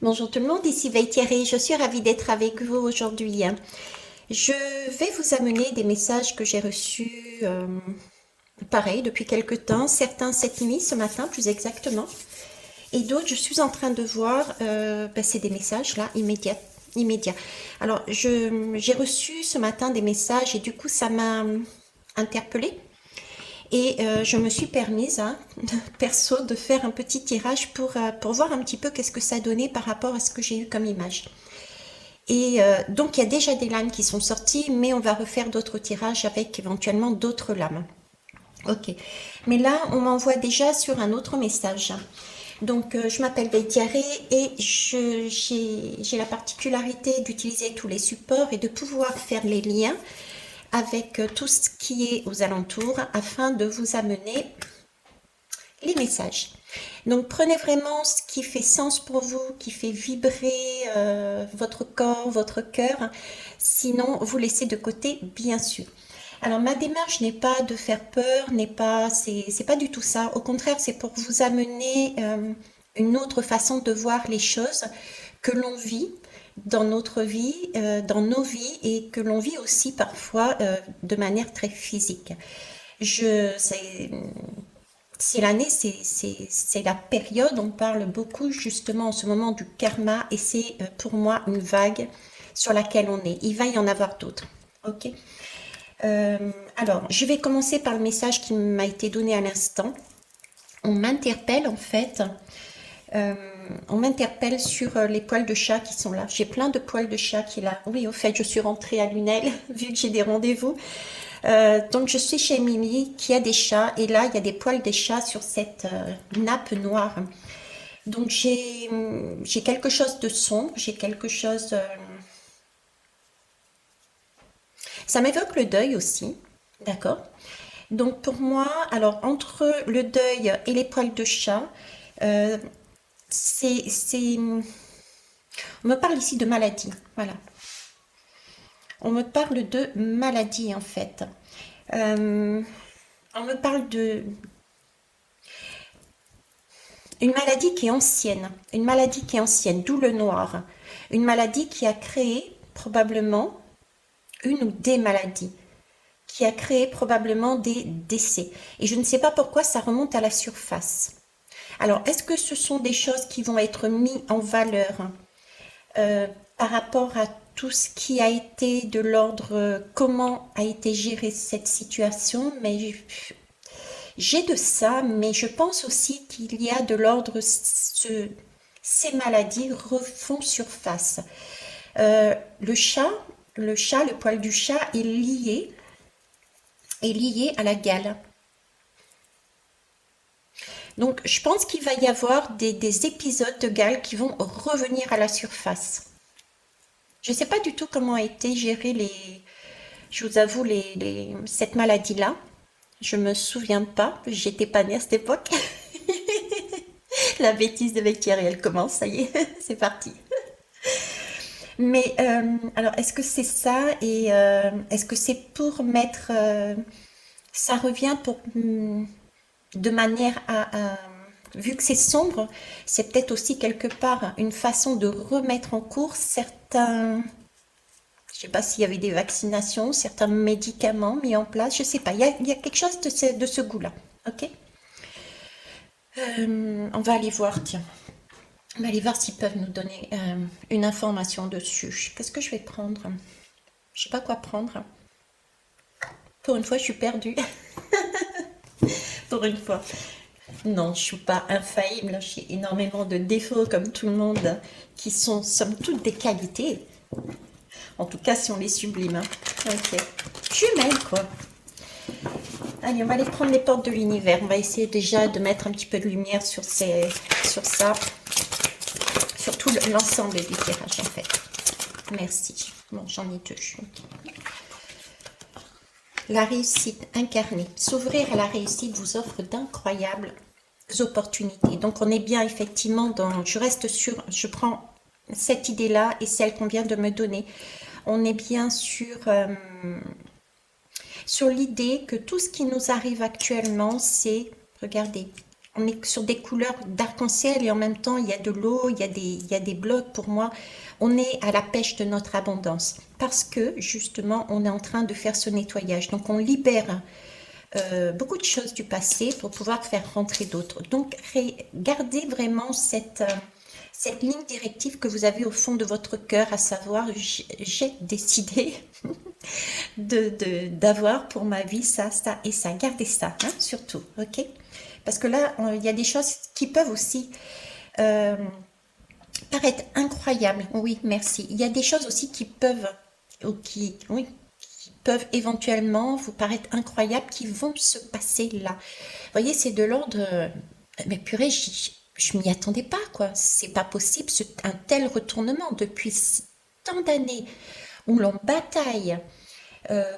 Bonjour tout le monde, ici Veille Thierry, je suis ravie d'être avec vous aujourd'hui. Je vais vous amener des messages que j'ai reçus, pareil, depuis quelque temps, certains cette nuit, ce matin plus exactement, et d'autres je suis en train de voir, c'est des messages là, immédiats. Alors, j'ai reçu ce matin des messages et du coup ça m'a interpellée. Et je me suis permise, hein, perso, de faire un petit tirage pour voir un petit peu qu'est-ce que ça donnait par rapport à ce que j'ai eu comme image. Et donc, il y a déjà des lames qui sont sorties, mais on va refaire d'autres tirages avec éventuellement d'autres lames. Ok. Mais là, on m'envoie déjà sur un autre message. Donc, je m'appelle Veitiaré et j'ai la particularité d'utiliser tous les supports et de pouvoir faire les liens avec tout ce qui est aux alentours afin de vous amener les messages. Donc prenez vraiment ce qui fait sens pour vous, qui fait vibrer votre corps, votre cœur. Sinon, vous laissez de côté, bien sûr. Alors ma démarche n'est pas de faire peur, c'est pas du tout ça. Au contraire, c'est pour vous amener une autre façon de voir les choses que l'on vit dans notre vie, dans nos vies et que l'on vit aussi parfois de manière très physique. Je, c'est l'année, c'est la période, on parle beaucoup justement en ce moment du karma et c'est pour moi une vague sur laquelle on est. Il va y en avoir d'autres. Ok. Alors, je vais commencer par le message qui m'a été donné à l'instant. On m'interpelle en fait. euh, on m'interpelle sur les poils de chat qui sont là. J'ai plein de poils de chat qui est là. Oui, au fait, je suis rentrée à Lunel vu que j'ai des rendez-vous. Donc je suis chez Mimi qui a des chats et là il y a des poils des chats sur cette nappe noire. Donc j'ai quelque chose de sombre, j'ai quelque chose... Ça m'évoque le deuil aussi, d'accord? Donc pour moi, alors entre le deuil et les poils de chat, euh, on me parle ici de maladie, voilà. On me parle de maladie en fait. Euh, on me parle de une maladie qui est ancienne, une maladie qui est ancienne, d'où le noir. Une maladie qui a créé probablement une ou des maladies, qui a créé probablement des décès. Et je ne sais pas pourquoi ça remonte à la surface. Alors, est-ce que ce sont des choses qui vont être mises en valeur euh, par rapport à tout ce qui a été de l'ordre, comment a été gérée cette situation, mais j'ai de ça, mais je pense aussi qu'il y a de l'ordre, ces maladies refont surface. Le chat, le poil du chat est lié à la gale. Donc je pense qu'il va y avoir des épisodes de gale qui vont revenir à la surface. Je ne sais pas du tout comment a été gérée je vous avoue, cette maladie-là. Je me souviens pas, j'étais pas née à cette époque. La bêtise de Vecchieri, elle commence, ça y est, c'est parti. Mais alors, est-ce que c'est ça et est-ce que c'est pour mettre... ça revient pour... de manière vu que c'est sombre, c'est peut-être aussi quelque part une façon de remettre en cours certains... Je sais pas s'il y avait des vaccinations, certains médicaments mis en place, je sais pas. Il y a quelque chose de ce goût-là. Ok. On va aller voir, tiens. On va aller voir s'ils peuvent nous donner une information dessus. Qu'est-ce que je vais prendre? Je sais pas quoi prendre. Pour une fois, je suis perdue. Pour une fois. Non, je suis pas infaillible. J'ai énormément de défauts comme tout le monde qui sont somme toute des qualités. En tout cas, si on les sublime. Hein. Ok. Jumelles, quoi. Allez, on va aller prendre les portes de l'univers. On va essayer déjà de mettre un petit peu de lumière sur ça. Sur tout l'ensemble du tirage, en fait. Merci. Bon, j'en ai deux. Okay. La réussite incarnée. S'ouvrir à la réussite vous offre d'incroyables opportunités. Donc, on est bien effectivement dans... Je prends cette idée-là et celle qu'on vient de me donner. On est bien sur l'idée que tout ce qui nous arrive actuellement, c'est... Regardez, on est sur des couleurs d'arc-en-ciel et en même temps il y a de l'eau, il y a des blocs. Pour moi, on est à la pêche de notre abondance parce que justement on est en train de faire ce nettoyage. Donc on libère beaucoup de choses du passé pour pouvoir faire rentrer d'autres. Donc gardez vraiment cette ligne directive que vous avez au fond de votre cœur, à savoir j'ai décidé d'avoir pour ma vie ça, ça et ça. Gardez ça, hein, surtout, ok? Parce que là, il y a des choses qui peuvent aussi euh, paraître incroyables. Oui, merci. Il y a des choses aussi qui peuvent, ou qui, oui, qui peuvent éventuellement vous paraître incroyables, qui vont se passer là. Vous voyez, c'est de l'ordre, mais purée, je m'y attendais pas, quoi. C'est pas possible, un tel retournement depuis tant d'années où l'on bataille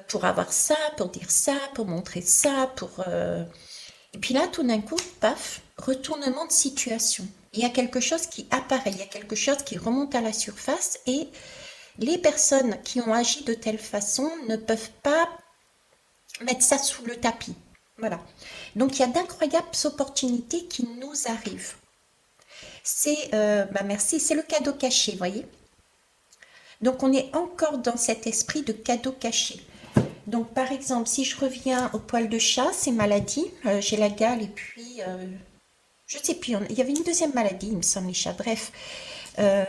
pour avoir ça, pour dire ça, pour montrer ça, et puis là, tout d'un coup, paf, retournement de situation. Il y a quelque chose qui apparaît, il y a quelque chose qui remonte à la surface et les personnes qui ont agi de telle façon ne peuvent pas mettre ça sous le tapis. Voilà. Donc il y a d'incroyables opportunités qui nous arrivent. Merci, c'est le cadeau caché, voyez. Donc on est encore dans cet esprit de cadeau caché. Donc par exemple, si je reviens au poil de chat, c'est maladie. J'ai la gale et puis je ne sais plus. Il y avait une deuxième maladie, il me semble, les chats. Bref, euh,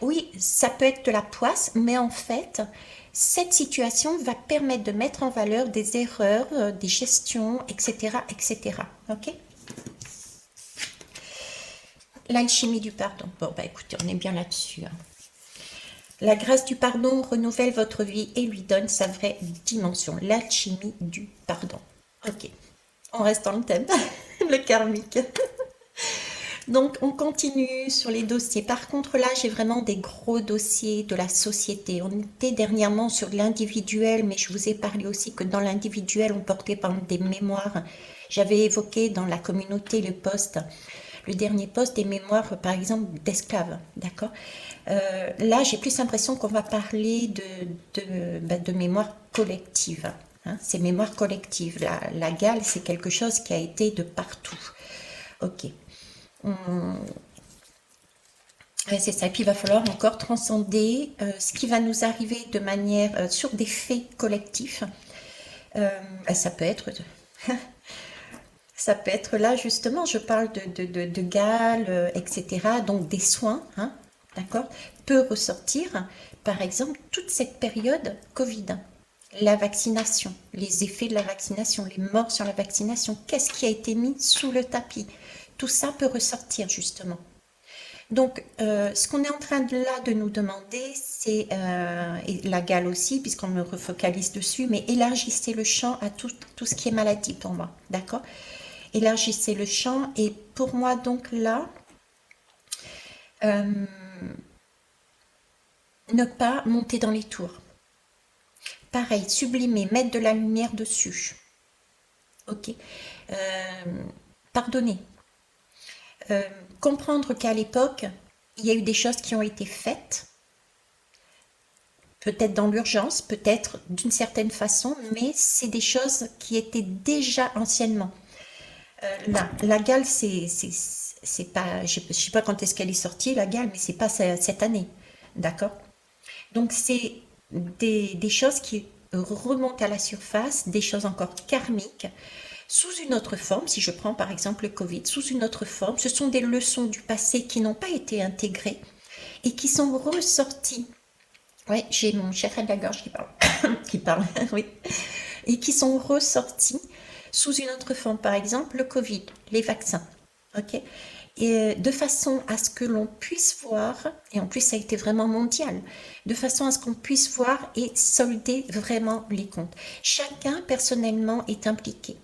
oui, ça peut être de la poisse, mais en fait, cette situation va permettre de mettre en valeur des erreurs, des gestions, etc., etc. Ok? L'alchimie du pardon. Bon, bah écoutez, on est bien là-dessus, hein. La grâce du pardon renouvelle votre vie et lui donne sa vraie dimension. L'alchimie du pardon. Ok, on reste dans le thème, le karmique. Donc, on continue sur les dossiers. Par contre, là, j'ai vraiment des gros dossiers de la société. On était dernièrement sur l'individuel, mais je vous ai parlé aussi que dans l'individuel, on portait par exemple des mémoires. J'avais évoqué dans la communauté le dernier poste des mémoires, par exemple, d'esclaves. D'accord? Là, j'ai plus l'impression qu'on va parler de mémoire collective. Hein, c'est mémoire collective. La gale, c'est quelque chose qui a été de partout. Ok. Ouais, c'est ça. Et puis il va falloir encore transcender ce qui va nous arriver de manière sur des faits collectifs. Euh, ça peut être, ça peut être là justement. Je parle de gale, etc. Donc des soins, hein, d'accord, peut ressortir. Par exemple, toute cette période Covid, la vaccination, les effets de la vaccination, les morts sur la vaccination. Qu'est-ce qui a été mis sous le tapis? Tout ça peut ressortir justement. Donc, ce qu'on est en train de nous demander, c'est, et la gale aussi, puisqu'on me refocalise dessus, mais élargissez le champ à tout ce qui est maladie pour moi, d'accord? Élargissez le champ, et pour moi, donc là, euh, ne pas monter dans les tours. Pareil, sublimer, mettre de la lumière dessus. Ok. Pardonner. Comprendre qu'à l'époque, il y a eu des choses qui ont été faites, peut-être dans l'urgence, peut-être d'une certaine façon, mais c'est des choses qui étaient déjà anciennement. La gale, c'est pas, je sais pas quand est-ce qu'elle est sortie, la gale, mais c'est pas cette année, d'accord? Donc c'est des choses qui remontent à la surface, des choses encore karmiques, sous une autre forme. Si je prends par exemple le Covid, sous une autre forme, ce sont des leçons du passé qui n'ont pas été intégrées et qui sont ressorties. Ouais, j'ai mon chef à la gorge qui parle, qui parle, oui, et qui sont ressorties sous une autre forme. Par exemple, le Covid, les vaccins, ok, et de façon à ce que l'on puisse voir, et en plus ça a été vraiment mondial, de façon à ce qu'on puisse voir et solder vraiment les comptes. Chacun personnellement est impliqué.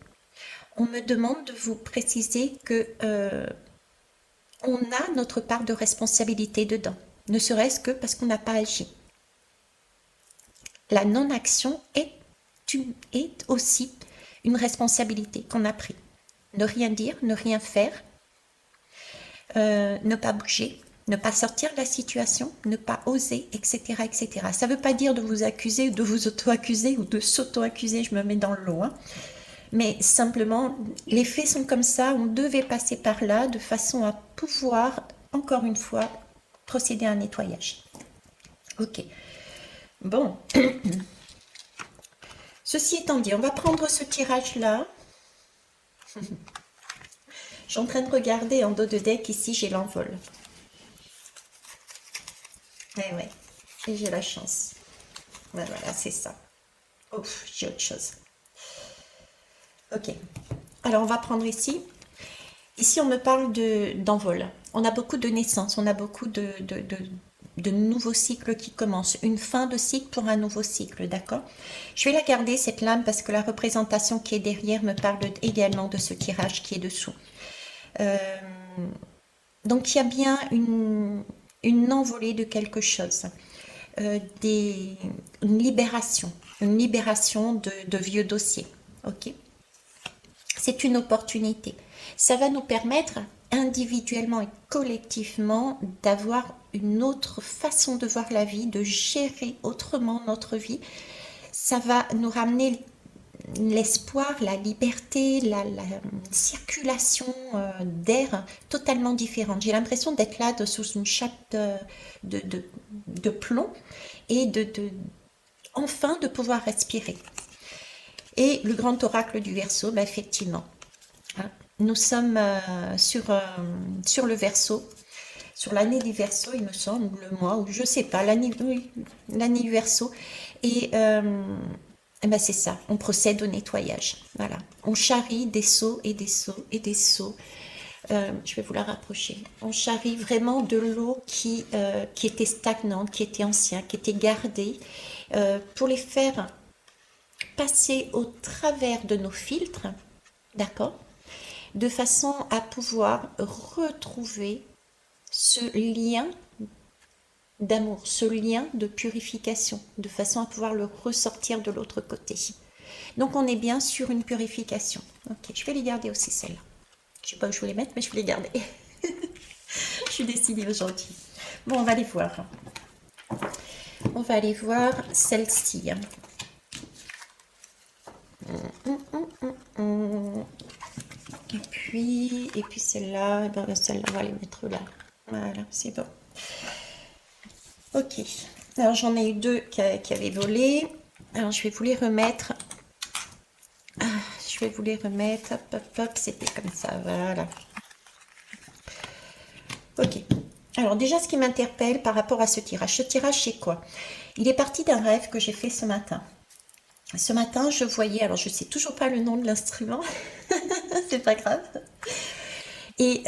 On me demande de vous préciser que on a notre part de responsabilité dedans, ne serait-ce que parce qu'on n'a pas agi. La non-action est aussi une responsabilité qu'on a prise. Ne rien dire, ne rien faire, ne pas bouger, ne pas sortir de la situation, ne pas oser, etc., etc. Ça ne veut pas dire de vous accuser, de vous auto-accuser ou de s'auto-accuser, je me mets dans le lot, hein. Mais simplement, les faits sont comme ça, on devait passer par là de façon à pouvoir, encore une fois, procéder à un nettoyage. Ok, bon, ceci étant dit, on va prendre ce tirage-là. Je suis en train de regarder en dos de deck, ici j'ai l'envol. Eh ouais, et j'ai la chance. Ben voilà, c'est ça. Ouf, j'ai autre chose. Ok, alors on va prendre ici. Ici, on me parle d'envol. On a beaucoup de naissances, on a beaucoup de nouveaux cycles qui commencent. Une fin de cycle pour un nouveau cycle, d'accord? Je vais la garder, cette lame, parce que la représentation qui est derrière me parle également de ce tirage qui est dessous. Euh, donc, il y a bien une envolée de quelque chose. Une libération de vieux dossiers. Ok? C'est une opportunité. Ça va nous permettre individuellement et collectivement d'avoir une autre façon de voir la vie, de gérer autrement notre vie. Ça va nous ramener l'espoir, la liberté, la circulation d'air totalement différente. J'ai l'impression d'être là sous une chape de plomb et enfin de pouvoir respirer. Et le grand oracle du Verseau, bah effectivement, hein, nous sommes sur le Verseau, sur l'année du Verseau, il me semble, ou le mois, ou je sais pas, l'année du Verseau. Et ben c'est ça, on procède au nettoyage. Voilà, on charrie des seaux et des seaux et des seaux. Je vais vous la rapprocher. On charrie vraiment de l'eau qui était stagnante, qui était ancienne, qui était gardée, pour les faire passer au travers de nos filtres, d'accord, de façon à pouvoir retrouver ce lien d'amour, ce lien de purification, de façon à pouvoir le ressortir de l'autre côté. Donc on est bien sur une purification. Ok, je vais les garder aussi celles-là. Je sais pas où je vais les mettre, mais je vais les garder. Je suis décidée aujourd'hui. Bon, on va les voir. On va aller voir celle-ci. Et puis celle-là, ben celle-là, on va les mettre là. Voilà, c'est bon. Ok. Alors j'en ai eu deux qui avaient volé. Alors je vais vous les remettre. Je vais vous les remettre. Hop, hop, hop. C'était comme ça. Voilà. Ok. Alors déjà, ce qui m'interpelle par rapport à ce tirage. Ce tirage, c'est quoi? Il est parti d'un rêve que j'ai fait ce matin. Ce matin, je voyais, alors je sais toujours pas le nom de l'instrument, c'est pas grave. Et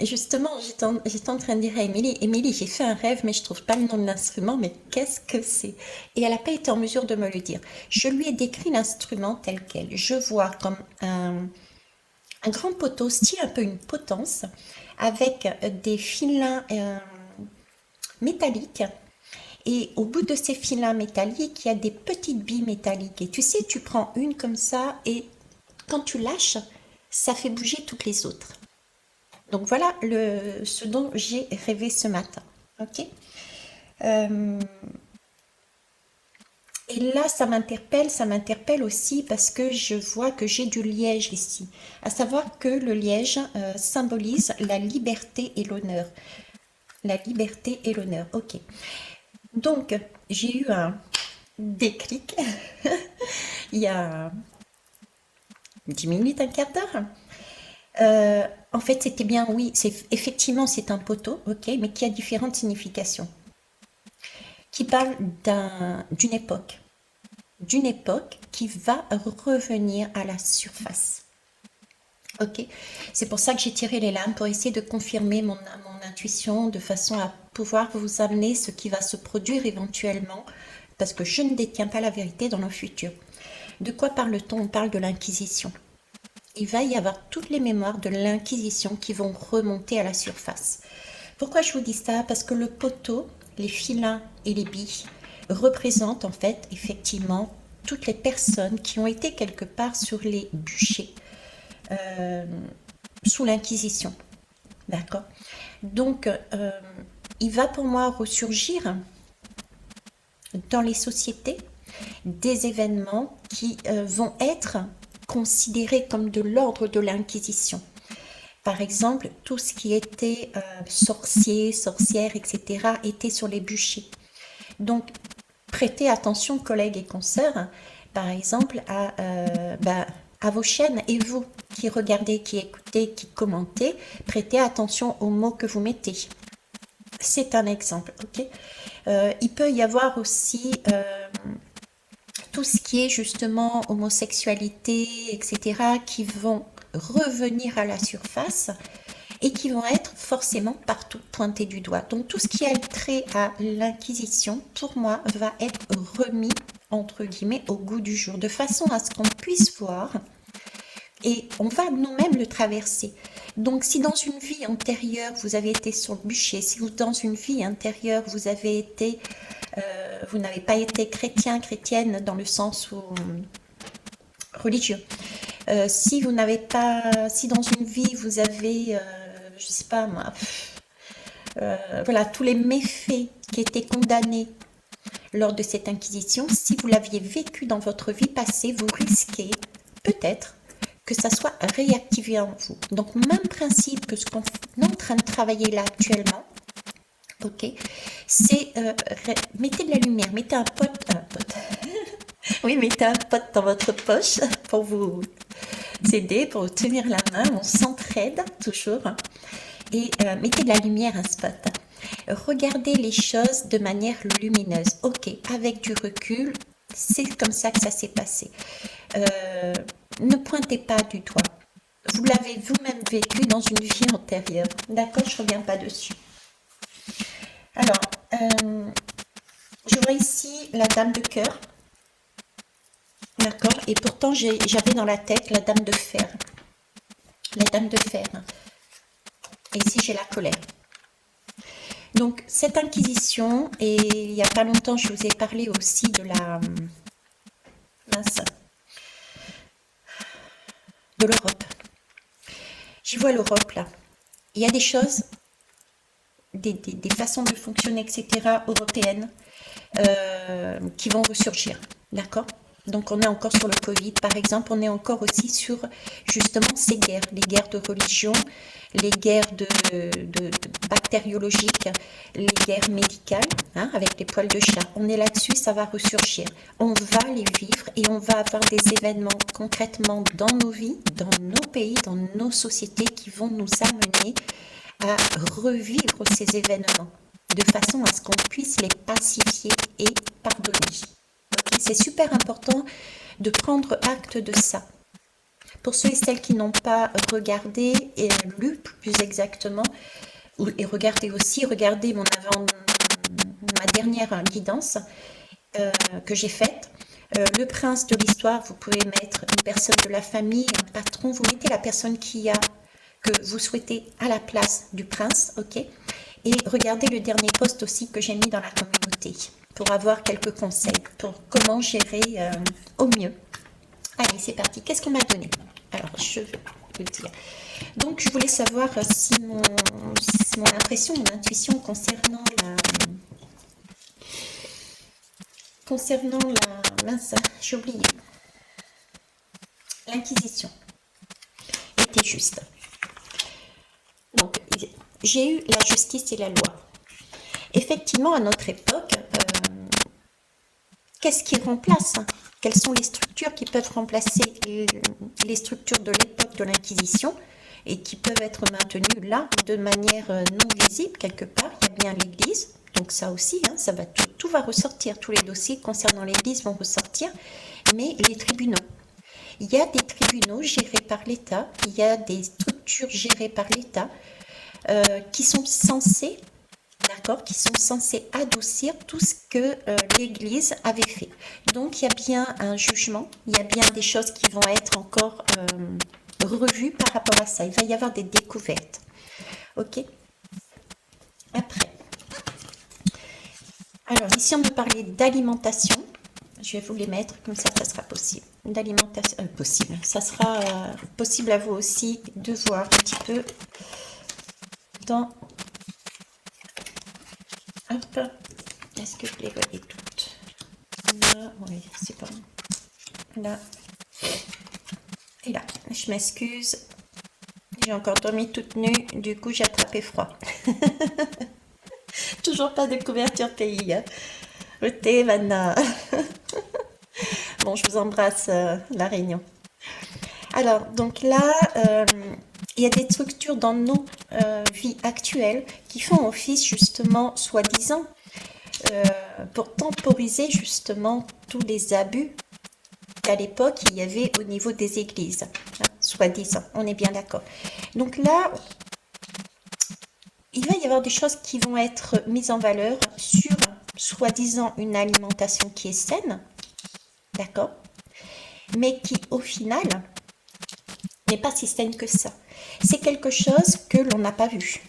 justement, j'étais en train de dire à Émilie, j'ai fait un rêve, mais je trouve pas le nom de l'instrument, mais qu'est-ce que c'est? Et elle n'a pas été en mesure de me le dire. Je lui ai décrit l'instrument tel quel. Je vois comme un grand poteau, style un peu une potence, avec des filins métalliques. Et au bout de ces filins métalliques, il y a des petites billes métalliques. Et tu sais, tu prends une comme ça et quand tu lâches, ça fait bouger toutes les autres. Donc voilà ce dont j'ai rêvé ce matin. Ok. Et là, ça m'interpelle aussi parce que je vois que j'ai du liège ici. À savoir que le liège symbolise la liberté et l'honneur. La liberté et l'honneur. Ok. Donc, j'ai eu un déclic il y a 10 minutes, un quart d'heure. En fait, c'était bien, oui, effectivement, c'est un poteau, ok, mais qui a différentes significations. Qui parle d'une époque qui va revenir à la surface. Ok, c'est pour ça que j'ai tiré les lames, pour essayer de confirmer mon intuition, de façon à pouvoir vous amener ce qui va se produire éventuellement, parce que je ne détiens pas la vérité dans le futur. De quoi parle-t-on? On parle de l'Inquisition. Il va y avoir toutes les mémoires de l'Inquisition qui vont remonter à la surface. Pourquoi je vous dis ça? Parce que le poteau, les filins et les billes représentent en fait effectivement toutes les personnes qui ont été quelque part sur les bûchers sous l'Inquisition. D'accord? Donc, il va pour moi ressurgir dans les sociétés des événements qui vont être considéré comme de l'ordre de l'Inquisition. Par exemple, tout ce qui était sorcier, sorcière, etc. était sur les bûchers. Donc, prêtez attention, collègues et consoeurs, par exemple, à vos chaînes, et vous qui regardez, qui écoutez, qui commentez, prêtez attention aux mots que vous mettez. C'est un exemple, ok. Il peut y avoir aussi tout ce qui est justement homosexualité, etc., qui vont revenir à la surface et qui vont être forcément partout pointés du doigt. Donc tout ce qui a trait à l'Inquisition, pour moi, va être remis, entre guillemets, au goût du jour, de façon à ce qu'on puisse voir, et on va nous-mêmes le traverser. Donc si dans une vie antérieure, vous avez été sur le bûcher, si vous, dans une vie antérieure, vous avez été, vous n'avez pas été chrétien, chrétienne, dans le sens où religieux, si vous n'avez pas, si dans une vie vous avez, je sais pas moi, voilà, tous les méfaits qui étaient condamnés lors de cette inquisition, si vous l'aviez vécu dans votre vie passée, vous risquez peut-être que ça soit réactivé en vous. Donc même principe que ce qu'on est en train de travailler là actuellement, ok, c'est mettez de la lumière, mettez un pote, oui, mettez un pote dans votre poche pour vous aider, pour vous tenir la main, on s'entraide toujours, et mettez de la lumière, un spot. Regardez les choses de manière lumineuse. Ok, avec du recul, c'est comme ça que ça s'est passé. Ne pointez pas du doigt. Vous l'avez vous-même vécu dans une vie antérieure. D'accord, je ne reviens pas dessus. Alors, je vois ici la dame de cœur. D'accord, et pourtant j'avais dans la tête la dame de fer. La dame de fer. Et ici j'ai la colère. Donc cette inquisition, et il n'y a pas longtemps je vous ai parlé aussi de la de l'Europe. J'y vois l'Europe là. Il y a des choses, des façons de fonctionner, etc. européennes qui vont ressurgir. D'accord ? Donc on est encore sur le Covid, par exemple, on est encore aussi sur justement ces guerres, les guerres de religion, les guerres de bactériologiques, les guerres médicales, hein, avec les poils de chat. On est là-dessus, ça va ressurgir. On va les vivre et on va avoir des événements concrètement dans nos vies, dans nos pays, dans nos sociétés qui vont nous amener à revivre ces événements de façon à ce qu'on puisse les pacifier et pardonner. Okay, c'est super important de prendre acte de ça. Pour ceux et celles qui n'ont pas regardé et lu plus exactement, et regardez ma dernière guidance que j'ai faite. Le prince de l'histoire, vous pouvez mettre une personne de la famille, un patron, vous mettez la personne que vous souhaitez à la place du prince, ok. Et regardez le dernier post aussi que j'ai mis dans la communauté pour avoir quelques conseils pour comment gérer au mieux. Allez, c'est parti. Qu'est-ce qu'on m'a donné? Alors, je vais vous dire. Donc, je voulais savoir si mon impression, mon intuition concernant mince, j'ai oublié, l'Inquisition était juste. Donc, j'ai eu la justice et la loi. Effectivement, à notre époque, qu'est-ce qui remplace? Quelles sont les structures qui peuvent remplacer les structures de l'époque de l'Inquisition et qui peuvent être maintenues là de manière non visible quelque part? Il y a bien l'Église, donc ça aussi, hein, ça va tout va ressortir, tous les dossiers concernant l'Église vont ressortir, mais les tribunaux. Il y a des tribunaux gérés par l'État, il y a des structures gérées par l'État qui sont censées, d'accord, qui sont censés adoucir tout ce que l'Église avait fait. Donc il y a bien un jugement, il y a bien des choses qui vont être encore revues par rapport à ça. Il va y avoir des découvertes. Ok. Après. Alors ici on me parlait d'alimentation. Je vais vous les mettre comme ça sera possible. D'alimentation possible. Ça sera possible à vous aussi de voir un petit peu dans. Hop, est-ce que vous les voyez toutes? Là, oui, c'est bon. Là, je m'excuse. J'ai encore dormi toute nue, du coup j'ai attrapé froid. Toujours pas de couverture pays. Hein. Le thé, Vanna. Bon, je vous embrasse, la Réunion. Alors, donc là, il y a des structures dans nos vies actuelles qui font office justement, soi-disant, euh, pour temporiser justement tous les abus qu'à l'époque il y avait au niveau des églises, hein, soi-disant, on est bien d'accord. Donc là, il va y avoir des choses qui vont être mises en valeur sur, soi-disant, une alimentation qui est saine, d'accord, mais qui au final n'est pas si saine que ça. C'est quelque chose que l'on n'a pas vu.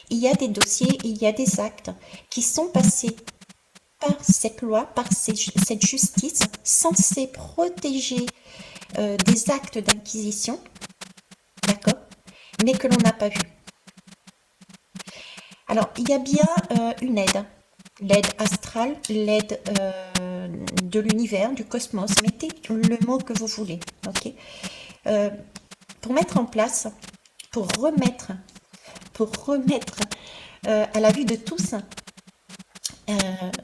Il y a des dossiers, il y a des actes qui sont passés par cette loi, par cette justice censée protéger des actes d'inquisition, d'accord, mais que l'on n'a pas vu. Alors, il y a bien une aide, l'aide astrale, l'aide de l'univers, du cosmos, mettez le mot que vous voulez, ok, pour mettre en place, pour remettre à la vue de tous,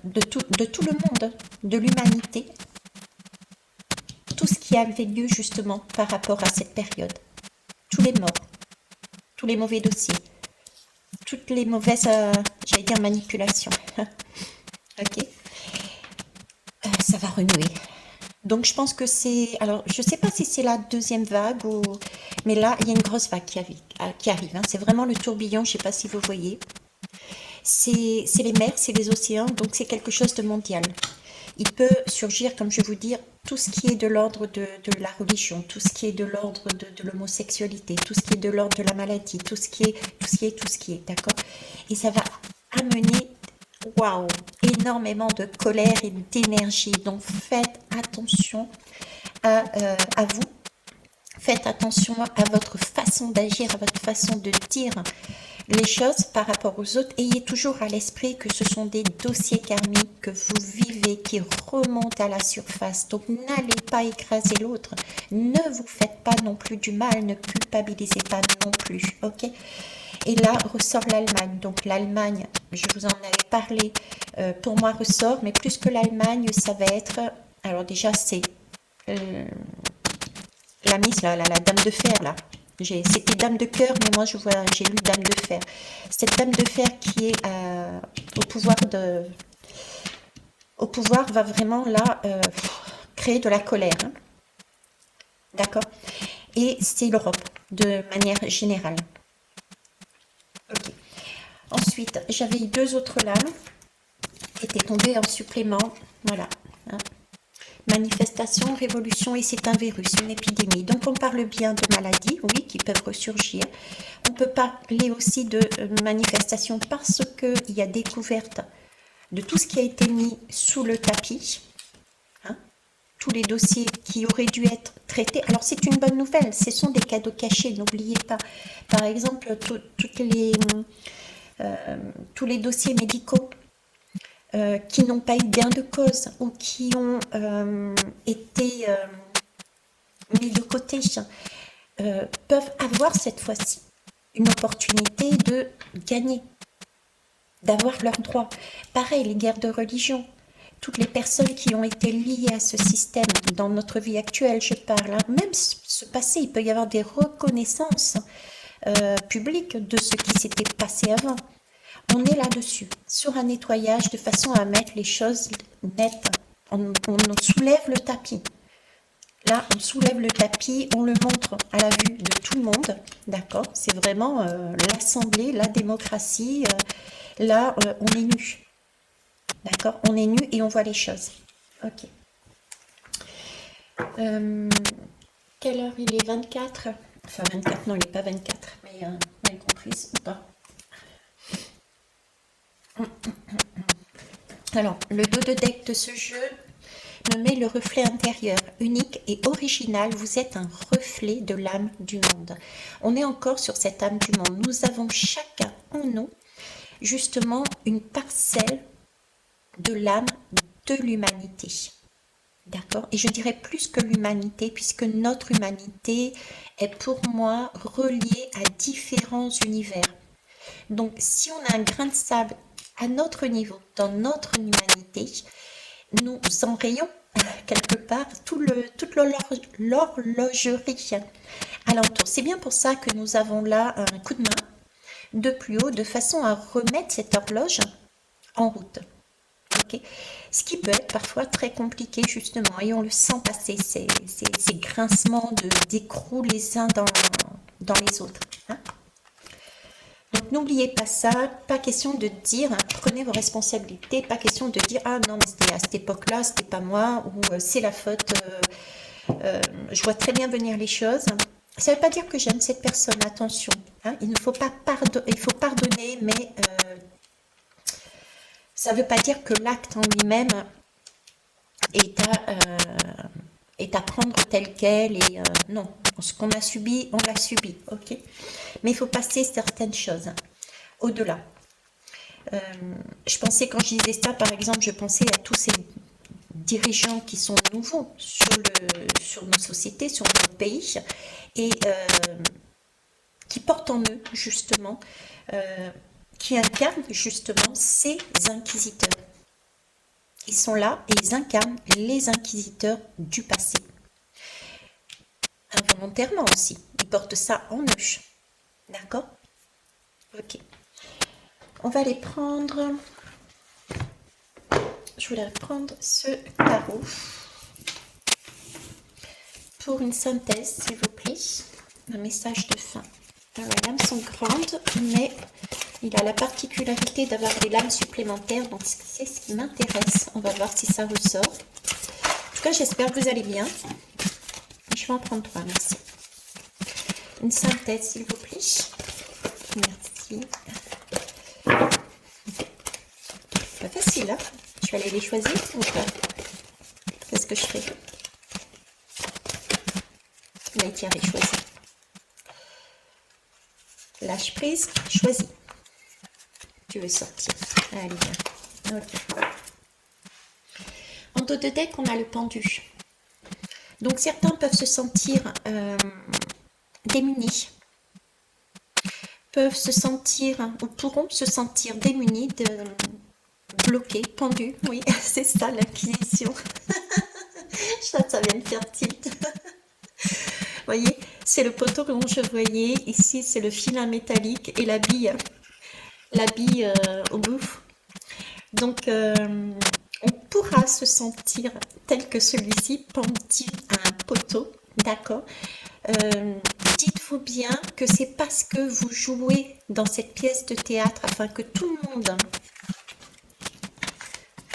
de tout le monde, de l'humanité, tout ce qui avait lieu justement par rapport à cette période. Tous les morts, tous les mauvais dossiers, toutes les mauvaises, j'allais dire manipulations. Ok, ça va renouer. Donc je pense que c'est, alors je sais pas si c'est la deuxième vague ou, mais là il y a une grosse vague qui arrive. Hein. C'est vraiment le tourbillon. Je sais pas si vous voyez. C'est les mers, c'est les océans, donc c'est quelque chose de mondial. Il peut surgir, comme je vais vous dire, tout ce qui est de l'ordre de la religion, tout ce qui est de l'ordre de l'homosexualité, tout ce qui est de l'ordre de la maladie, tout ce qui est, d'accord. Et ça va amener, waouh, énormément de colère et d'énergie. Donc faites attention à vous. Faites attention à votre façon d'agir, à votre façon de dire les choses par rapport aux autres. Ayez toujours à l'esprit que ce sont des dossiers karmiques que vous vivez, qui remontent à la surface. Donc n'allez pas écraser l'autre. Ne vous faites pas non plus du mal, ne culpabilisez pas non plus. Ok? Et là ressort l'Allemagne. Donc l'Allemagne, je vous en avais parlé, pour moi ressort, mais plus que l'Allemagne, ça va être... Alors déjà c'est... la Miss, là, la dame de fer, là. C'était dame de cœur, mais moi, j'ai lu dame de fer. Cette dame de fer qui est au pouvoir va vraiment, là, créer de la colère. Hein. D'accord? Et c'est l'Europe, de manière générale. Ok. Ensuite, j'avais eu deux autres lames qui étaient tombées en supplément. Voilà. Hein. Manifestation, révolution, et c'est un virus, une épidémie. Donc on parle bien de maladies, oui, qui peuvent ressurgir. On peut parler aussi de manifestations parce qu'il y a découverte de tout ce qui a été mis sous le tapis, hein, tous les dossiers qui auraient dû être traités. Alors c'est une bonne nouvelle, ce sont des cadeaux cachés, n'oubliez pas. Par exemple, tous les dossiers médicaux qui n'ont pas eu gain de cause ou qui ont été mis de côté peuvent avoir cette fois-ci une opportunité de gagner, d'avoir leurs droits. Pareil, les guerres de religion, toutes les personnes qui ont été liées à ce système dans notre vie actuelle, je parle, hein, même ce passé, il peut y avoir des reconnaissances publiques de ce qui s'était passé avant. On est là-dessus, sur un nettoyage, de façon à mettre les choses nettes. On soulève le tapis. Là, on soulève le tapis, on le montre à la vue de tout le monde. D'accord? C'est vraiment l'assemblée, la démocratie. Là, on est nu. D'accord? On est nu et on voit les choses. Ok. Quelle heure il est? 24? Enfin, 24, non, il n'est pas 24. Mais vous avez compris ou pas? Alors, le dos de deck de ce jeu me met le reflet intérieur, unique et original. Vous êtes un reflet de l'âme du monde. On est encore sur cette âme du monde. Nous avons chacun en nous, justement, une parcelle de l'âme de l'humanité. D'accord? Et je dirais plus que l'humanité, puisque notre humanité est pour moi reliée à différents univers. Donc, si on a un grain de sable à notre niveau, dans notre humanité, nous enrayons quelque part toute l'horlogerie alentour. C'est bien pour ça que nous avons là un coup de main de plus haut, de façon à remettre cette horloge en route. Okay. Ce qui peut être parfois très compliqué justement, et on le sent passer, ces grincements d'écrous les uns dans les autres. Hein. Donc n'oubliez pas ça, pas question de dire, prenez vos responsabilités, pas question de dire ah non mais c'était à cette époque-là, c'était pas moi, ou c'est la faute, je vois très bien venir les choses. Ça ne veut pas dire que j'aime cette personne, attention. Hein, il ne faut pas il faut pardonner, mais ça ne veut pas dire que l'acte en lui-même est à prendre tel quel. Et non, ce qu'on a subi, on l'a subi, ok. Mais il faut passer certaines choses au-delà. Je pensais, quand je disais ça, par exemple, je pensais à tous ces dirigeants qui sont nouveaux sur nos sociétés, sur nos pays, et qui portent en eux, justement, qui incarnent, justement, ces inquisiteurs. Ils sont là et ils incarnent les inquisiteurs du passé. Involontairement aussi. Ils portent ça en eux. D'accord? Ok. On va les prendre. Je voulais prendre ce tarot pour une synthèse, s'il vous plaît. Un message de fin. Alors, les lames sont grandes, mais il a la particularité d'avoir des lames supplémentaires, donc c'est ce qui m'intéresse. On va voir si ça ressort. En tout cas, j'espère que vous allez bien. Je vais en prendre 3, merci. Une synthèse, s'il vous plaît. Merci. Pas facile, hein? Je vais aller les choisir ou pas? Qu'est-ce que je fais? Là, tiens, les choisis. Lâche prise, choisis. Tu veux sortir. Allez, bien. Ok. En dos de deck, on a le pendu. Donc, certains peuvent se sentir démunis. Peuvent se sentir, ou pourront se sentir démunis, bloqués, pendus. Oui, c'est ça, l'acquisition. Ça vient de faire tilt. Vous voyez, c'est le poteau que je voyais. Ici, c'est le filin métallique et la bille au bout. Donc, on pourra se sentir tel que celui-ci, pendu à un poteau, d'accord. Dites-vous bien que c'est parce que vous jouez dans cette pièce de théâtre, afin que tout le monde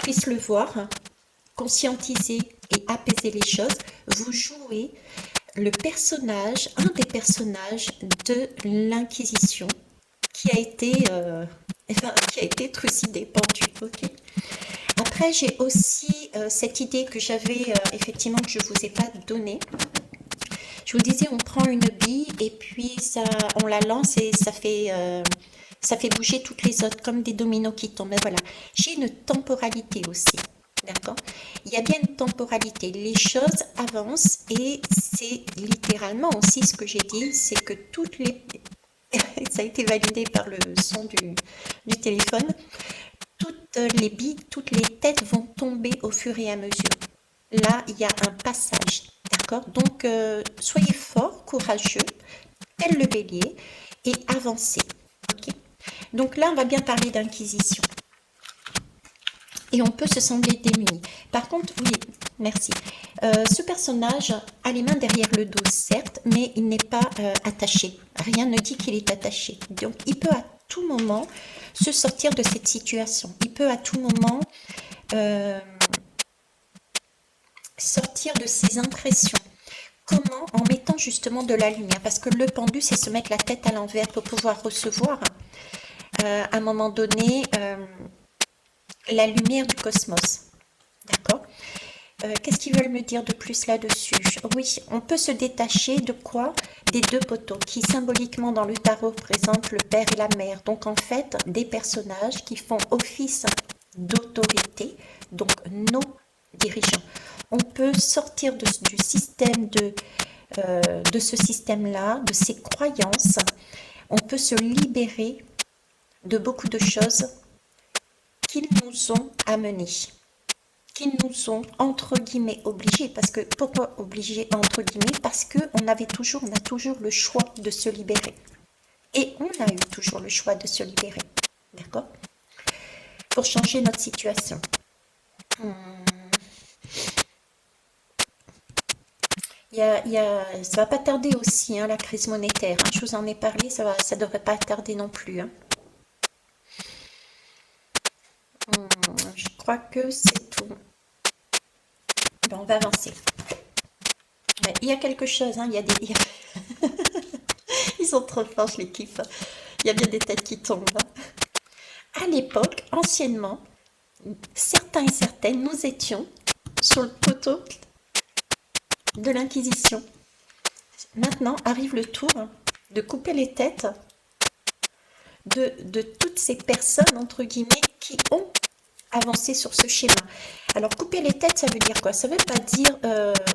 puisse le voir, conscientiser et apaiser les choses. Vous jouez le personnage, un des personnages de l'Inquisition qui a été trucidé, pendu. Okay. Après, j'ai aussi cette idée que j'avais effectivement que je ne vous ai pas donnée. Je vous disais, on prend une bille et puis on la lance et ça fait bouger toutes les autres comme des dominos qui tombent. Mais voilà, j'ai une temporalité aussi. D'accord? Il y a bien une temporalité. Les choses avancent et c'est littéralement aussi ce que j'ai dit, c'est que toutes les... ça a été validé par le son du téléphone. Toutes les billes, toutes les têtes vont tomber au fur et à mesure. Là, il y a un passage. D'accord? Donc, soyez forts, courageux, tel le bélier, et avancez. Okay? Donc là, on va bien parler d'inquisition. Et on peut se sembler démuni. Par contre, oui, merci. Ce personnage a les mains derrière le dos, certes, mais il n'est pas attaché. Rien ne dit qu'il est attaché. Donc, il peut à tout moment se sortir de cette situation. Il peut à tout moment sortir de ses impressions. Comment? En mettant justement de la lumière. Parce que le pendu, c'est se mettre la tête à l'envers pour pouvoir recevoir, à un moment donné, la lumière du cosmos. D'accord? Qu'est-ce qu'ils veulent me dire de plus là-dessus? Oui, on peut se détacher de quoi? Des deux poteaux, qui symboliquement dans le tarot représentent le père et la mère. Donc en fait, des personnages qui font office d'autorité, donc nos dirigeants. On peut sortir du système de ce système-là, de ces croyances. On peut se libérer de beaucoup de choses qui nous ont amenés, qui nous ont entre guillemets obligés. Parce que pourquoi obligés entre guillemets? Parce que on a toujours le choix de se libérer. Et on a eu toujours le choix de se libérer, d'accord? Pour changer notre situation. Ça va pas tarder aussi, hein, la crise monétaire. Hein. Je vous en ai parlé, ça devrait pas tarder non plus. Hein. Je crois que c'est tout. Bon, on va avancer. Ouais, il y a quelque chose, hein, il y a des... Ils sont trop forts, je les kiffe. Il y a bien des têtes qui tombent. Hein. À l'époque, anciennement, certains et certaines, nous étions sur le poteau de l'Inquisition. Maintenant arrive le tour de couper les têtes de toutes ces personnes, entre guillemets, qui ont avancé sur ce schéma. Alors, couper les têtes, ça veut dire quoi? Ça veut pas dire,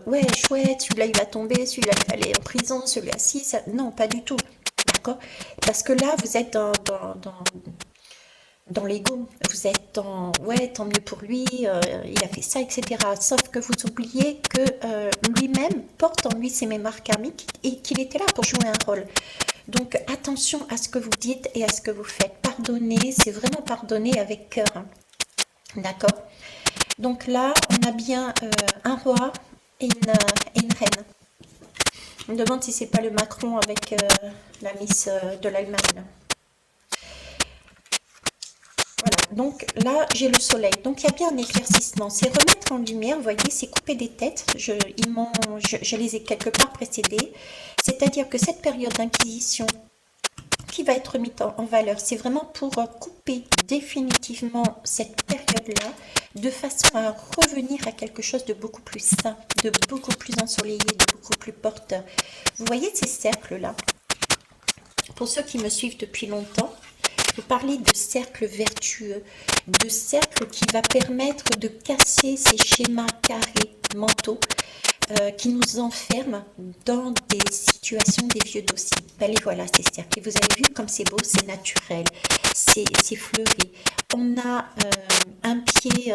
ouais, chouette, celui-là, il va tomber, celui-là, il va aller en prison, celui-là, si, ça... Non, pas du tout. D'accord? Parce que là, vous êtes dans l'ego. Vous êtes dans, ouais, tant mieux pour lui, il a fait ça, etc. Sauf que vous oubliez que lui-même porte en lui ses mémoires karmiques et qu'il était là pour jouer un rôle. Donc, attention à ce que vous dites et à ce que vous faites. Pardonnez, c'est vraiment pardonner avec cœur. Hein. D'accord? Donc là, on a bien un roi et une reine. On me demande si c'est pas le Macron avec la Miss de l'Allemagne. Voilà, donc là, j'ai le soleil. Donc, il y a bien un éclaircissement. C'est remettre en lumière, vous voyez, c'est couper des têtes. Je les ai quelque part précédés. C'est-à-dire que cette période d'inquisition qui va être mise en valeur, c'est vraiment pour couper définitivement cette période-là, de façon à revenir à quelque chose de beaucoup plus sain, de beaucoup plus ensoleillé, de beaucoup plus porteur. Vous voyez ces cercles-là? Pour ceux qui me suivent depuis longtemps, vous parlez de cercle vertueux, de cercle qui va permettre de casser ces schémas carrés mentaux qui nous enferment dans des situations des vieux dossiers. Ben, les voilà ces cercles. Et vous avez vu comme c'est beau, c'est naturel, c'est fleuri. On a un pied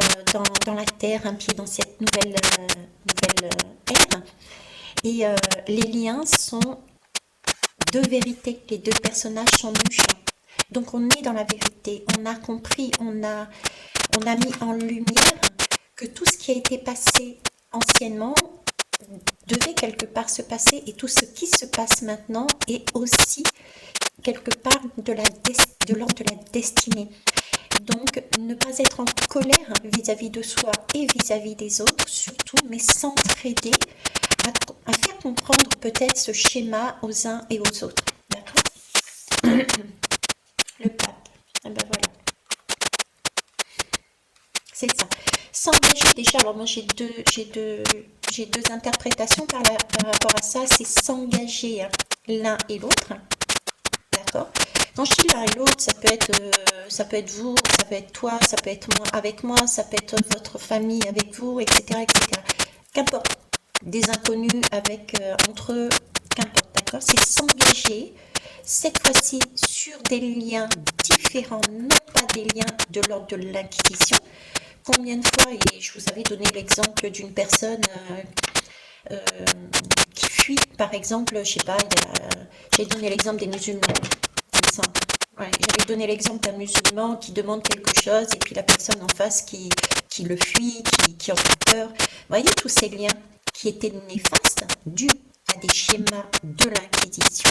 dans la terre, un pied dans cette nouvelle ère. Et les liens sont deux vérités. Les deux personnages sont muchants. Donc on est dans la vérité, on a compris, on a mis en lumière que tout ce qui a été passé anciennement devait quelque part se passer et tout ce qui se passe maintenant est aussi quelque part de l'ordre de la destinée. Donc ne pas être en colère vis-à-vis de soi et vis-à-vis des autres surtout, mais s'entraider à faire comprendre peut-être ce schéma aux uns et aux autres. D'accord? Le pape, et ben voilà, c'est ça. S'engager déjà, alors moi j'ai deux interprétations par rapport à ça, c'est s'engager hein, l'un et l'autre, d'accord? Quand je dis l'un et l'autre, ça peut être vous, ça peut être toi, ça peut être moi avec moi, ça peut être votre famille avec vous, etc., etc. Qu'importe, des inconnus avec entre eux, qu'importe, d'accord? C'est s'engager. Cette fois-ci sur des liens différents, non pas des liens de l'ordre de l'inquisition. Combien de fois, et je vous avais donné l'exemple d'une personne qui fuit, par exemple, je sais pas, j'ai donné l'exemple des musulmans, exemple. Ouais, j'avais donné l'exemple d'un musulman qui demande quelque chose et puis la personne en face qui le fuit, qui en a peur. Vous voyez tous ces liens qui étaient néfastes, dus à des schémas de l'inquisition,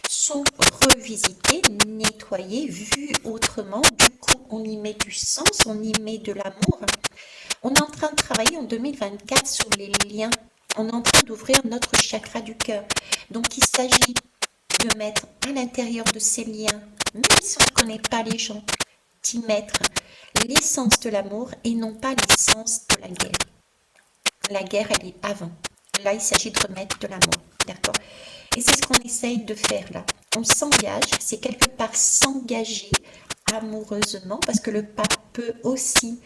sont revisités, nettoyés, vus autrement. Du coup, on y met du sens, on y met de l'amour. On est en train de travailler en 2024 sur les liens. On est en train d'ouvrir notre chakra du cœur. Donc, il s'agit de mettre à l'intérieur de ces liens, même si on ne connaît pas les gens, d'y mettre l'essence de l'amour et non pas l'essence de la guerre. La guerre, elle est avant. Là, il s'agit de remettre de l'amour. D'accord ? Et c'est ce qu'on essaye de faire là. On s'engage, c'est quelque part s'engager amoureusement, parce que le pape peut aussi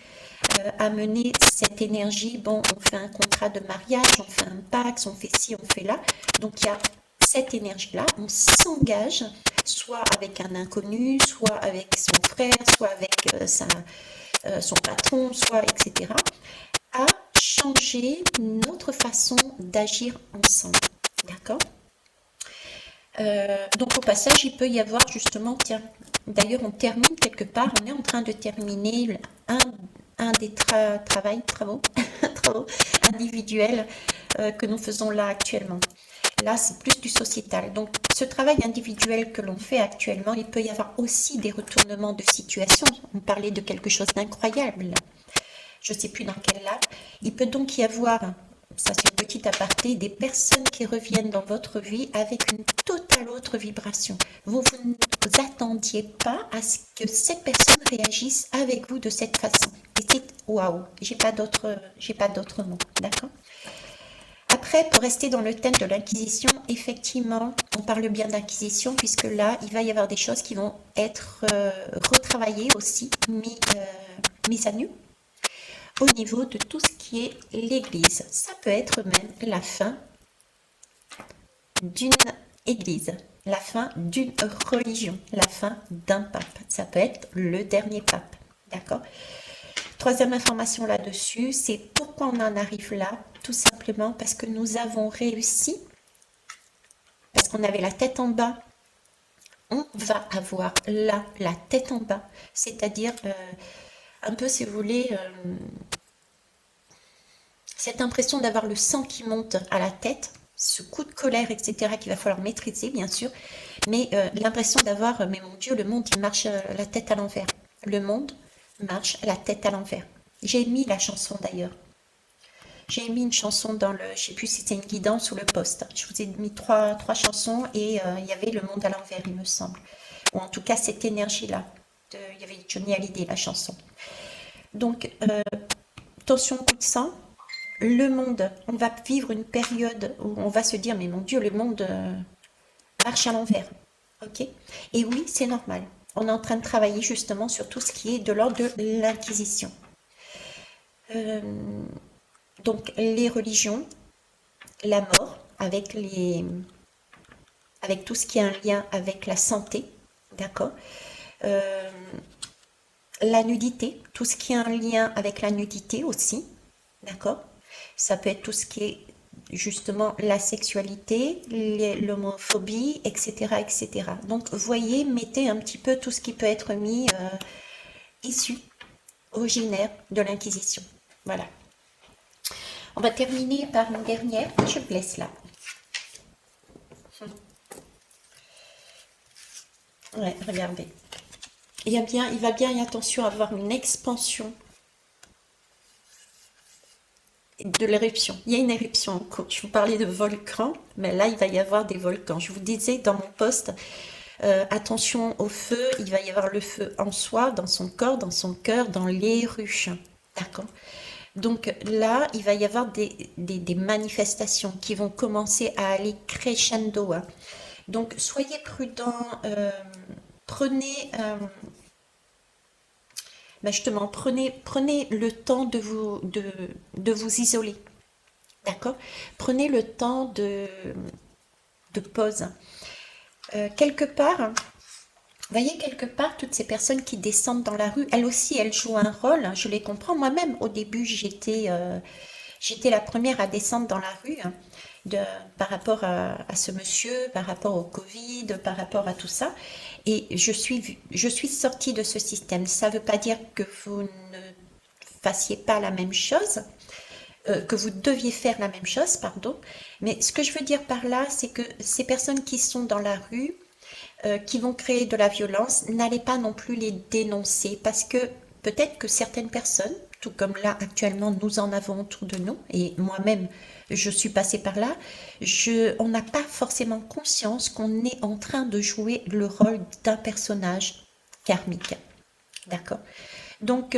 amener cette énergie. Bon, on fait un contrat de mariage, on fait un pacte, on fait ci, on fait là. Donc il y a cette énergie-là, on s'engage, soit avec un inconnu, soit avec son frère, soit avec son patron, soit etc., à changer notre façon d'agir ensemble. D'accord? Donc au passage, il peut y avoir justement, tiens, d'ailleurs on termine quelque part, on est en train de terminer un des travaux, travaux individuels que nous faisons là actuellement. Là, c'est plus du sociétal. Donc, ce travail individuel que l'on fait actuellement, il peut y avoir aussi des retournements de situation. On parlait de quelque chose d'incroyable. Je ne sais plus dans quel lac. Il peut donc y avoir, ça c'est une petite aparté, des personnes qui reviennent dans votre vie avec une totale autre vibration. Vous ne vous attendiez pas à ce que cette personne réagisse avec vous de cette façon. Et c'est waouh, j'ai pas d'autres mots, d'accord? Après, pour rester dans le thème de l'inquisition, effectivement, on parle bien d'inquisition puisque là, il va y avoir des choses qui vont être retravaillées aussi, mises à nu au niveau de tout ce qui est l'Église. Ça peut être même la fin d'une Église, la fin d'une religion, la fin d'un pape. Ça peut être le dernier pape, d'accord? Troisième information là-dessus, c'est pourquoi on en arrive là, tout simplement parce que nous avons réussi, parce qu'on avait la tête en bas, on va avoir là la tête en bas, c'est-à-dire un peu, si vous voulez, cette impression d'avoir le sang qui monte à la tête, ce coup de colère, etc., qu'il va falloir maîtriser, bien sûr, mais l'impression d'avoir, mais mon Dieu, le monde, il marche la tête à l'envers. Le monde marche la tête à l'envers. J'ai mis la chanson d'ailleurs. J'ai mis une chanson dans le, je sais plus si c'était une guidance ou le post. Je vous ai mis trois chansons et il y avait le monde à l'envers, il me semble. Ou en tout cas cette énergie-là. Il y avait Johnny Hallyday, la chanson. Donc, attention coup de sang. Le monde, on va vivre une période où on va se dire, mais mon Dieu, le monde marche à l'envers. Ok? Et oui, c'est normal. On est en train de travailler justement sur tout ce qui est de l'ordre de l'inquisition. Donc les religions, la mort, avec tout ce qui a un lien avec la santé, d'accord, la nudité, tout ce qui a un lien avec la nudité aussi, d'accord, ça peut être tout ce qui est justement la sexualité, l'homophobie, etc., etc. Donc voyez, mettez un petit peu tout ce qui peut être mis issu, originaire de l'Inquisition. Voilà. On va terminer par une dernière. Je vous laisse là. Ouais, regardez. Il va bien, y attention, avoir une expansion de l'éruption. Il y a une éruption en cours. Je vous parlais de volcans, mais là, il va y avoir des volcans. Je vous disais dans mon post, attention au feu. Il va y avoir le feu en soi, dans son corps, dans son cœur, dans les ruches. D'accord? Donc là, il va y avoir des manifestations qui vont commencer à aller crescendo. Donc soyez prudents, prenez, justement, prenez le temps de vous isoler. D'accord? Prenez le temps de pause. Quelque part, voyez, quelque part, toutes ces personnes qui descendent dans la rue, elles aussi, elles jouent un rôle. Je les comprends. Moi-même, au début, j'étais la première à descendre dans la rue par rapport à ce monsieur, par rapport au Covid, par rapport à tout ça. Et je suis sortie de ce système. Ça ne veut pas dire que vous ne fassiez pas la même chose, que vous deviez faire la même chose, pardon. Mais ce que je veux dire par là, c'est que ces personnes qui sont dans la rue, qui vont créer de la violence, n'allez pas non plus les dénoncer parce que peut-être que certaines personnes, tout comme là actuellement nous en avons autour de nous, et moi-même je suis passée par là, on n'a pas forcément conscience qu'on est en train de jouer le rôle d'un personnage karmique. D'accord? Donc,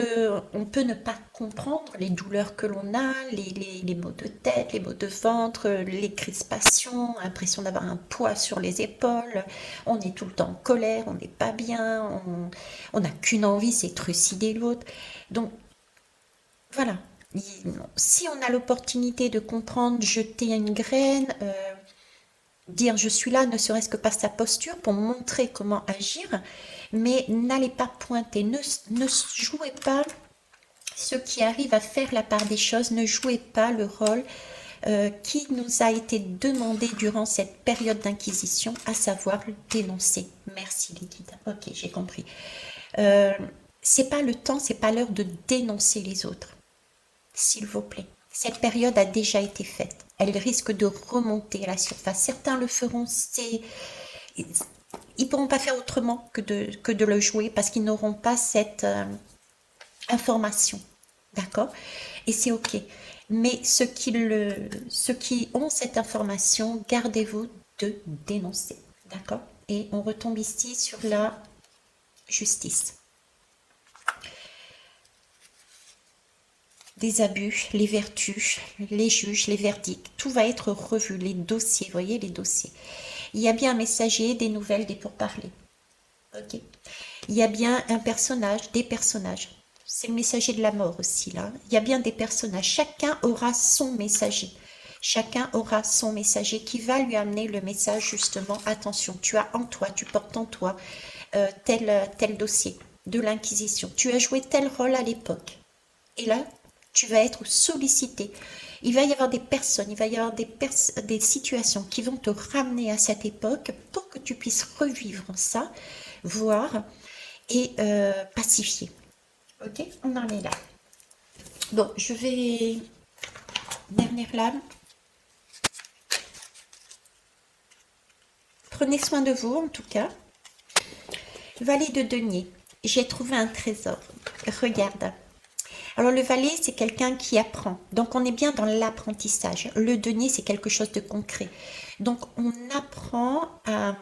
on peut ne pas comprendre les douleurs que l'on a, les maux de tête, les maux de ventre, les crispations, l'impression d'avoir un poids sur les épaules. On est tout le temps en colère, on n'est pas bien, on n'a qu'une envie, c'est de trucider l'autre. Donc, voilà. Si on a l'opportunité de comprendre, jeter une graine, dire je suis là, ne serait-ce que par sa posture, pour montrer comment agir, mais n'allez pas pointer, ne jouez pas ceux qui arrivent à faire la part des choses, ne jouez pas le rôle qui nous a été demandé durant cette période d'inquisition, à savoir dénoncer. Merci les guides. Ok, j'ai compris. Euh, c'est pas le temps, c'est pas l'heure de dénoncer les autres, s'il vous plaît. Cette période a déjà été faite. Elle risque de remonter à la surface. Certains le feront, ils pourront pas faire autrement que de le jouer parce qu'ils n'auront pas cette information. D'accord? Et c'est ok. Mais ceux qui ont cette information, gardez-vous de dénoncer. D'accord? Et on retombe ici sur la justice. Des abus, les vertus, les juges, les verdicts, tout va être revu, les dossiers, vous voyez les dossiers. Il y a bien un messager, des nouvelles, des pourparlers. Ok. Il y a bien un personnage, des personnages. C'est le messager de la mort aussi là. Il y a bien des personnages. Chacun aura son messager. Chacun aura son messager qui va lui amener le message justement. Attention, tu as en toi, tu portes en toi tel dossier de l'Inquisition. Tu as joué tel rôle à l'époque. Et là, tu vas être sollicité. Il va y avoir des personnes, il va y avoir des situations qui vont te ramener à cette époque pour que tu puisses revivre ça, voir et pacifier. Ok, on en est là. Bon, je vais... Dernière lame. Prenez soin de vous en tout cas. Valet de denier. J'ai trouvé un trésor. Regarde. Alors le valet, c'est quelqu'un qui apprend. Donc on est bien dans l'apprentissage. Le denier, c'est quelque chose de concret. Donc on apprend à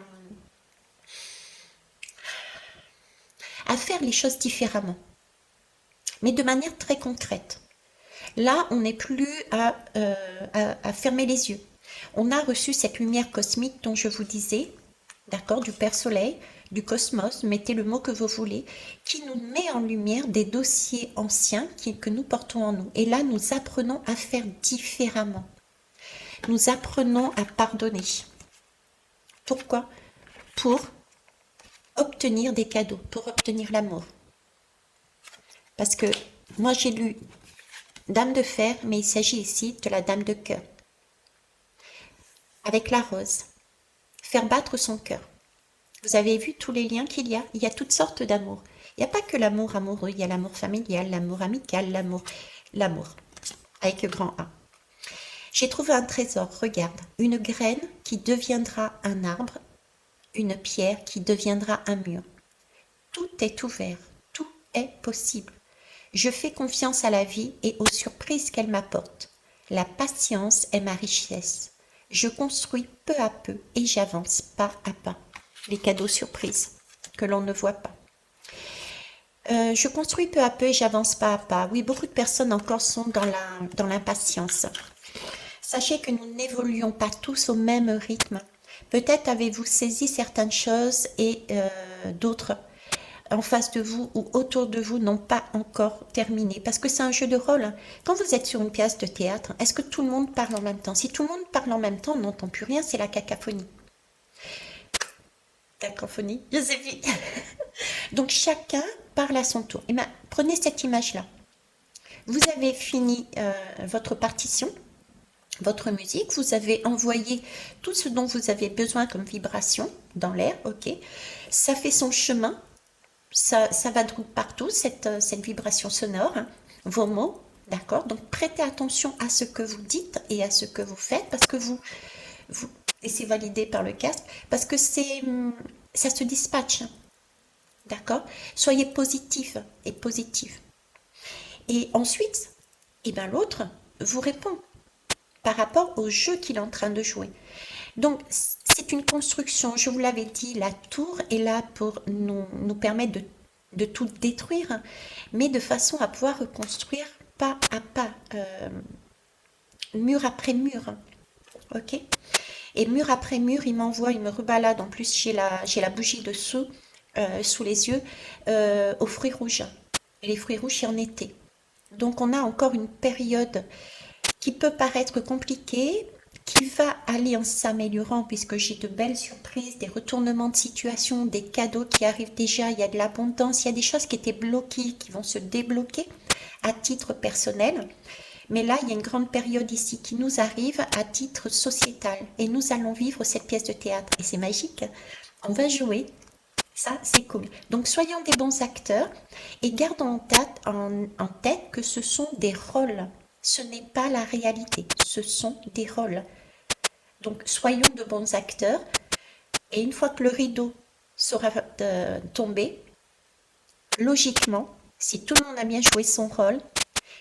faire les choses différemment, mais de manière très concrète. Là, on n'est plus à fermer les yeux. On a reçu cette lumière cosmique dont je vous disais, d'accord, du Père Soleil, du cosmos, mettez le mot que vous voulez, qui nous met en lumière des dossiers anciens que nous portons en nous. Et là, nous apprenons à faire différemment. Nous apprenons à pardonner. Pourquoi? Pour obtenir des cadeaux, pour obtenir l'amour. Parce que moi, j'ai lu Dame de fer, mais il s'agit ici de la Dame de cœur. Avec la rose. Faire battre son cœur. Vous avez vu tous les liens qu'il y a? Il y a toutes sortes d'amour. Il n'y a pas que l'amour amoureux, il y a l'amour familial, l'amour amical, l'amour, avec le grand A. J'ai trouvé un trésor, regarde, une graine qui deviendra un arbre, une pierre qui deviendra un mur. Tout est ouvert, tout est possible. Je fais confiance à la vie et aux surprises qu'elle m'apporte. La patience est ma richesse. Je construis peu à peu et j'avance pas à pas. Les cadeaux surprises que l'on ne voit pas. Je construis peu à peu et j'avance pas à pas. Oui, beaucoup de personnes encore sont dans l'impatience. Sachez que nous n'évoluons pas tous au même rythme. Peut-être avez-vous saisi certaines choses et d'autres en face de vous ou autour de vous n'ont pas encore terminé. Parce que c'est un jeu de rôle. Quand vous êtes sur une pièce de théâtre, est-ce que tout le monde parle en même temps? Si tout le monde parle en même temps, on n'entend plus rien, c'est la cacophonie. Cacophonie, je sais plus. Donc chacun parle à son tour. Et bien, prenez cette image-là. Vous avez fini votre partition, votre musique, vous avez envoyé tout ce dont vous avez besoin comme vibration dans l'air, ok. Ça fait son chemin, ça va de partout, cette vibration sonore, hein, vos mots, d'accord. Donc prêtez attention à ce que vous dites et à ce que vous faites, parce que vous et c'est validé par le casque, parce que ça se dispatche, d'accord. Soyez positif et positive. Et ensuite, eh ben, l'autre vous répond par rapport au jeu qu'il est en train de jouer. Donc, c'est une construction, je vous l'avais dit, la tour est là pour nous permettre de tout détruire, mais de façon à pouvoir reconstruire pas à pas, mur après mur. Ok? Et mur après mur, il me rebalade. En plus, j'ai la bougie dessous, sous les yeux, aux fruits rouges. Et les fruits rouges, c'est en été. Donc, on a encore une période qui peut paraître compliquée, qui va aller en s'améliorant, puisque j'ai de belles surprises, des retournements de situation, des cadeaux qui arrivent déjà, il y a de l'abondance, il y a des choses qui étaient bloquées, qui vont se débloquer à titre personnel. Mais là, il y a une grande période ici qui nous arrive à titre sociétal. Et nous allons vivre cette pièce de théâtre. Et c'est magique. On va jouer. Ça, c'est cool. Donc, soyons des bons acteurs et gardons en tête que ce sont des rôles. Ce n'est pas la réalité. Ce sont des rôles. Donc, soyons de bons acteurs. Et une fois que le rideau sera tombé, logiquement, si tout le monde a bien joué son rôle,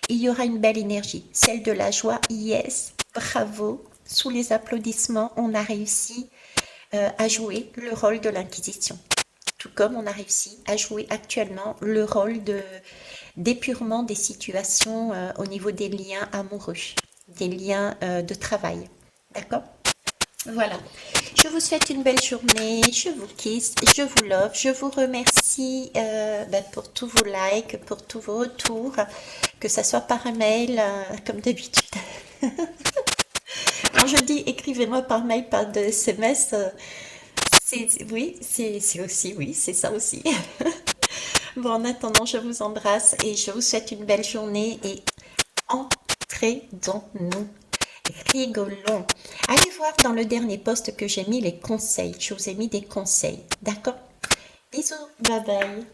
il y aura une belle énergie, celle de la joie. Yes, bravo, sous les applaudissements, on a réussi à jouer le rôle de l'Inquisition. Tout comme on a réussi à jouer actuellement le rôle d'épurement des situations au niveau des liens amoureux, des liens de travail. D'accord? Voilà. Je vous souhaite une belle journée. Je vous kiss, je vous love. Je vous remercie pour tous vos likes, pour tous vos retours, que ça soit par email, comme d'habitude. Quand je dis écrivez-moi par mail, par de SMS, oui, c'est aussi, oui, c'est ça aussi. Bon, en attendant, je vous embrasse et je vous souhaite une belle journée et entrez dans nous. Rigolons. Allez voir dans le dernier post que j'ai mis les conseils. Je vous ai mis des conseils. D'accord? Bisous. Bye bye.